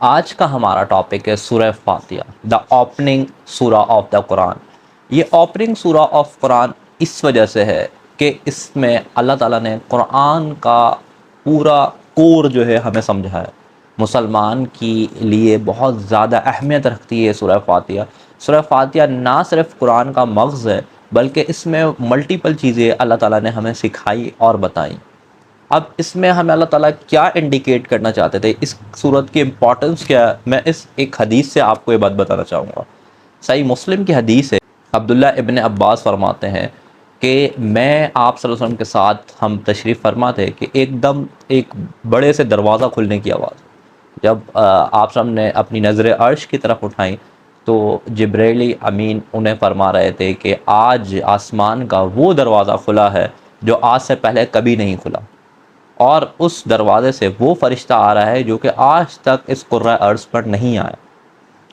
آج کا ہمارا ٹاپک ہے سورہ فاتحہ، دا اوپننگ سورہ آف دا قرآن۔ یہ اوپننگ سورہ آف قرآن اس وجہ سے ہے کہ اس میں اللہ تعالیٰ نے قرآن کا پورا کور جو ہے ہمیں سمجھایا۔ مسلمان کی لیے بہت زیادہ اہمیت رکھتی ہے سورہ فاتحہ۔ سورہ فاتحہ نہ صرف قرآن کا مغز ہے بلکہ اس میں ملٹیپل چیزیں اللہ تعالیٰ نے ہمیں سکھائی اور بتائیں۔ اب اس میں ہمیں اللہ تعالیٰ کیا انڈیکیٹ کرنا چاہتے تھے، اس صورت کی امپورٹنس کیا ہے، میں اس ایک حدیث سے آپ کو یہ بات بتانا چاہوں گا۔ صحیح مسلم کی حدیث ہے، عبداللہ ابن عباس فرماتے ہیں کہ میں آپ صلی اللہ علیہ وسلم کے ساتھ ہم تشریف فرما تھے کہ ایک دم ایک بڑے سے دروازہ کھلنے کی آواز۔ جب آپ صلی اللہ علیہ وسلم نے اپنی نظر عرش کی طرف اٹھائیں تو جبریل امین انہیں فرما رہے تھے کہ آج آسمان کا وہ دروازہ کھلا ہے جو آج سے پہلے کبھی نہیں کھلا، اور اس دروازے سے وہ فرشتہ آ رہا ہے جو کہ آج تک اس قرۂ ارض پر نہیں آیا۔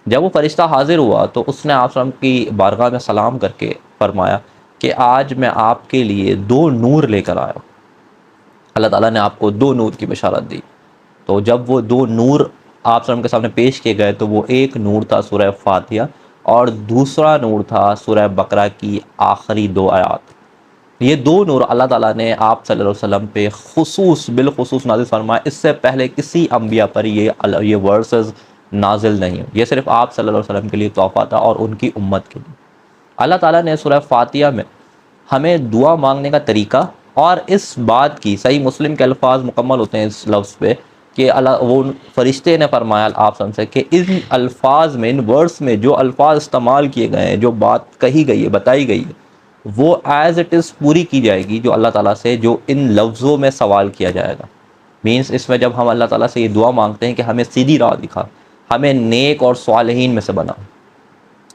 جب وہ فرشتہ حاضر ہوا تو اس نے آپ صلی اللہ علیہ وسلم کی بارگاہ میں سلام کر کے فرمایا کہ آج میں آپ کے لیے 2 نور لے کر آیا ہوں۔ اللہ تعالیٰ نے آپ کو 2 نور کی بشارت دی۔ تو جب وہ 2 نور آپ صلی اللہ علیہ وسلم کے سامنے پیش کیے گئے تو وہ ایک نور تھا سورہ فاتحہ اور دوسرا نور تھا سورہ بقرہ کی آخری 2 آیات۔ یہ 2 نور اللہ تعالیٰ نے آپ صلی اللہ علیہ وسلم پہ بالخصوص نازل فرمایا۔ اس سے پہلے کسی انبیاء پر یہ ورسز نازل نہیں ہوئے، یہ صرف آپ صلی اللہ علیہ وسلم کے لیے تحفہ تھا اور ان کی امت کے لیے۔ اللہ تعالیٰ نے سورہ فاتحہ میں ہمیں دعا مانگنے کا طریقہ اور اس بات کی، صحیح مسلم کے الفاظ مکمل ہوتے ہیں اس لفظ پہ کہ وہ فرشتے نے فرمایا آپ صلی اللہ علیہ وسلم سے کہ ان الفاظ میں، ان ورڈز میں جو الفاظ استعمال کیے گئے ہیں، جو بات کہی گئی ہے، بتائی گئی ہے، وہ ایز اٹ از پوری کی جائے گی جو اللہ تعالیٰ سے جو ان لفظوں میں سوال کیا جائے گا۔ مینس اس میں جب ہم اللہ تعالیٰ سے یہ دعا مانگتے ہیں کہ ہمیں سیدھی راہ دکھا، ہمیں نیک اور صالحین میں سے بنا،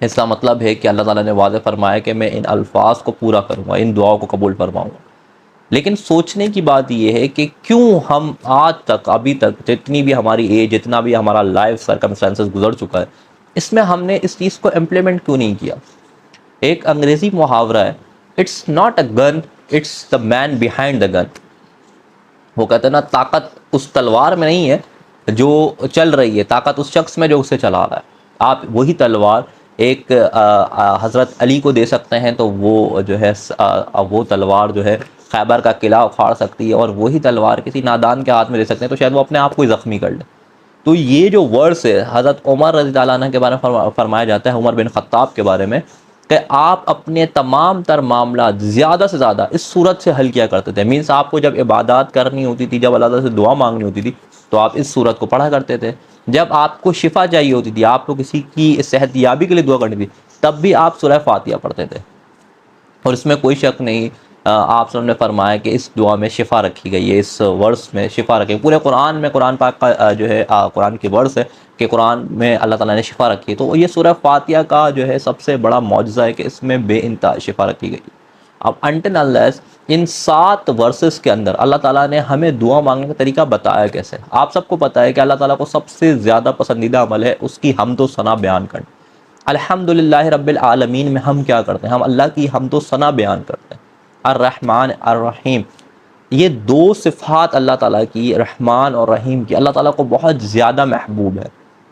اس کا مطلب ہے کہ اللہ تعالیٰ نے واضح فرمایا کہ میں ان الفاظ کو پورا کروں گا، ان دعاؤں کو قبول فرماؤں گا۔ لیکن سوچنے کی بات یہ ہے کہ کیوں ہم آج تک، ابھی تک جتنی بھی ہماری ایج، جتنا بھی ہمارا لائف سرکمسٹانسز گزر چکا ہے، اس میں ہم نے اس چیز کو امپلیمنٹ کیوں نہیں کیا؟ ایک انگریزی محاورہ ہے، it's not a gun it's the man behind the gun. وہ کہتے ہیں نا، طاقت اس تلوار میں نہیں ہے جو چل رہی ہے، طاقت اس شخص میں جو اسے چلا رہا ہے۔ آپ وہی تلوار ایک حضرت علی کو دے سکتے ہیں تو وہ جو ہے وہ تلوار جو ہے خیبر کا قلعہ اکھاڑ سکتی ہے، اور وہی تلوار کسی نادان کے ہاتھ میں دے سکتے ہیں تو شاید وہ اپنے آپ کو ہی زخمی کر لے۔ تو یہ جو ورڈس ہے حضرت عمر رضی اللہ عنہ کے بارے میں فرمایا جاتا ہے، عمر بن خطاب کے بارے میں، کہ آپ اپنے تمام تر معاملات زیادہ سے زیادہ اس صورت سے حل کیا کرتے تھے۔ مینس آپ کو جب عبادات کرنی ہوتی تھی، جب اللہ تعالیٰ سے دعا مانگنی ہوتی تھی تو آپ اس صورت کو پڑھا کرتے تھے۔ جب آپ کو شفا چاہیے ہوتی تھی، آپ کو کسی کی صحت یابی کے لیے دعا کرنی تھی، تب بھی آپ سورہ فاتحہ پڑھتے تھے، اور اس میں کوئی شک نہیں۔ آپ سب نے فرمایا کہ اس دعا میں شفا رکھی گئی ہے، اس ورس میں شفا رکھی ہے۔ پورے قرآن میں، قرآن پاک کا جو ہے قرآن کے ورس ہے کہ قرآن میں اللہ تعالیٰ نے شفا رکھی ہے، تو یہ سورہ فاتحہ کا جو ہے سب سے بڑا معجزہ ہے کہ اس میں بے انتہا شفا رکھی گئی۔ اب انٹل انلیس ان 7 ورسز کے اندر اللہ تعالیٰ نے ہمیں دعا مانگنے کا طریقہ بتایا کیسے۔ آپ سب کو پتہ ہے کہ اللہ تعالیٰ کو سب سے زیادہ پسندیدہ عمل ہے اس کی حمد و ثنا بیان کرنا۔ الحمدللہ رب العالمین میں ہم کیا کرتے ہیں؟ ہم اللہ کی حمد و ثنا بیان کرتے ہیں۔ الرحمن الرحیم، یہ 2 صفات اللہ تعالیٰ کی، رحمان اور رحیم کی، اللہ تعالیٰ کو بہت زیادہ محبوب ہے۔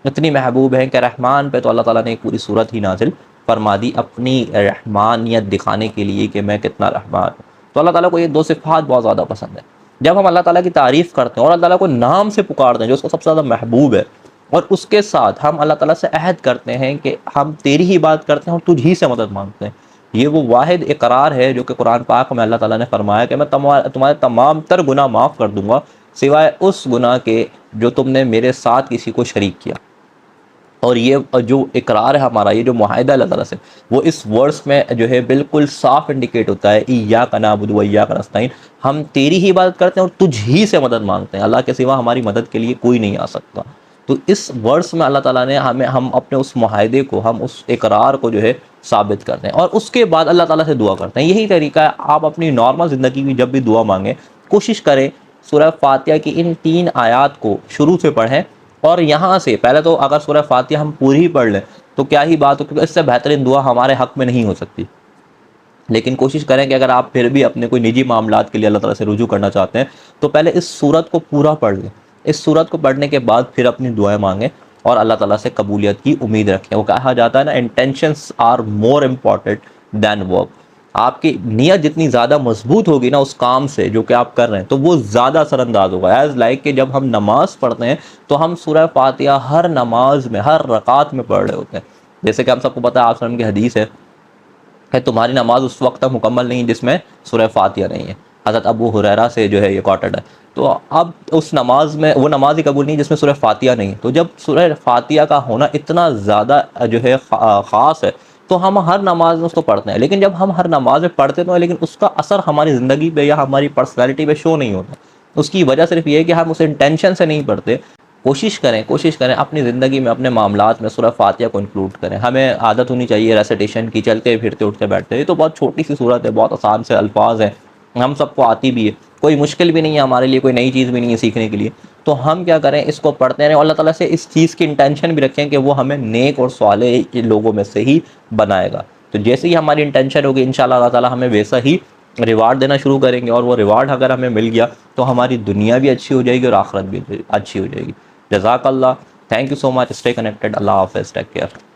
اتنی محبوب ہے کہ رحمان پہ تو اللہ تعالیٰ نے ایک پوری صورت ہی نازل فرما دی اپنی رحمانیت دکھانے کے لیے کہ میں کتنا رحمان ہوں۔ تو اللہ تعالیٰ کو یہ 2 صفات بہت زیادہ پسند ہے۔ جب ہم اللہ تعالیٰ کی تعریف کرتے ہیں اور اللہ تعالیٰ کو نام سے پکارتے ہیں جو اس کو سب سے زیادہ محبوب ہے، اور اس کے ساتھ ہم اللہ تعالیٰ سے عہد کرتے ہیں کہ ہم تیری ہی بات کرتے ہیں اور تجھ ہی سے مدد مانگتے ہیں، یہ وہ واحد اقرار ہے جو کہ قرآن پاک میں اللہ تعالیٰ نے فرمایا کہ میں تمہارے تمام تر گناہ معاف کر دوں گا سوائے اس گناہ کے جو تم نے میرے ساتھ کسی کو شریک کیا۔ اور یہ جو اقرار ہے ہمارا، یہ جو معاہدہ اللہ تعالیٰ سے، وہ اس ورس میں جو ہے بالکل صاف انڈیکیٹ ہوتا ہے، ایاک نعبد و ایاک نستعین، ہم تیری ہی عبادت کرتے ہیں اور تجھ ہی سے مدد مانگتے ہیں، اللہ کے سوا ہماری مدد کے لیے کوئی نہیں آ سکتا۔ تو اس ورس میں اللہ تعالیٰ نے ہم اپنے اس معاہدے کو، ہم اس اقرار کو جو ہے ثابت کرتے ہیں، اور اس کے بعد اللہ تعالیٰ سے دعا کرتے ہیں۔ یہی طریقہ ہے، آپ اپنی نارمل زندگی میں جب بھی دعا مانگیں، کوشش کریں سورہ فاتحہ کی ان 3 آیات کو شروع سے پڑھیں، اور یہاں سے پہلے تو اگر سورہ فاتحہ ہم پوری ہی پڑھ لیں تو کیا ہی بات ہو، کیونکہ اس سے بہترین دعا ہمارے حق میں نہیں ہو سکتی۔ لیکن کوشش کریں کہ اگر آپ پھر بھی اپنے کوئی نجی معاملات کے لیے اللہ تعالیٰ سے رجوع کرنا چاہتے ہیں تو پہلے اس سورت کو پورا پڑھ لیں، اس سورت کو پڑھنے کے بعد پھر اپنی دعائیں مانگیں، اور اللہ تعالیٰ سے قبولیت کی امید رکھیں. وہ کہا جاتا ہے نا intentions are more important than work. آپ کی نیت جتنی زیادہ مضبوط ہوگی نا اس کام سے جو کہ آپ کر رہے ہیں تو وہ زیادہ اثر انداز ہوگا. ایز لائک کہ جب ہم نماز پڑھتے ہیں تو ہم سورہ فاتحہ ہر نماز میں ہر رکعت میں پڑھ رہے ہوتے ہیں. جیسے کہ ہم سب کو پتہ ہے آپ وسلم کی حدیث ہے کہ تمہاری نماز اس وقت تک مکمل نہیں جس میں سورہ فاتحہ نہیں ہے. حضرت ابو ہریرہ سے جو ہے یہ کوٹڈ ہے. تو اب اس نماز میں وہ نماز ہی قبول نہیں جس میں سورہ فاتحہ نہیں. تو جب سورہ فاتحہ کا ہونا اتنا زیادہ جو ہے خاص ہے تو ہم ہر نماز میں اس کو پڑھتے ہیں. لیکن جب ہم ہر نماز میں پڑھتے تو ہیں لیکن اس کا اثر ہماری زندگی پہ یا ہماری پرسنالٹی پہ شو نہیں ہوتا. اس کی وجہ صرف یہ ہے کہ ہم اسے انٹینشن سے نہیں پڑھتے. کوشش کریں اپنی زندگی میں اپنے معاملات میں سورہ فاتحہ کو انکلوڈ کریں. ہمیں عادت ہونی چاہیے ریسیٹیشن کی, چلتے پھرتے اٹھتے بیٹھتے. یہ تو بہت چھوٹی سی صورت ہے, بہت آسان سے الفاظ ہیں, ہم سب کو آتی بھی ہے, کوئی مشکل بھی نہیں ہے ہمارے لیے, کوئی نئی چیز بھی نہیں ہے سیکھنے کے لیے. تو ہم کیا کریں اس کو پڑھتے رہیں اور اللہ تعالیٰ سے اس چیز کی انٹینشن بھی رکھیں کہ وہ ہمیں نیک اور صالح لوگوں میں سے ہی بنائے گا. تو جیسے ہی ہماری انٹینشن ہوگی انشاءاللہ اللہ تعالیٰ ہمیں ویسا ہی ریوارڈ دینا شروع کریں گے. اور وہ ریوارڈ اگر ہمیں مل گیا تو ہماری دنیا بھی اچھی ہو جائے گی اور آخرت بھی اچھی ہو جائے گی. جزاک اللہ. Thank you so much. Stay connected. اللہ حافظ. Take care.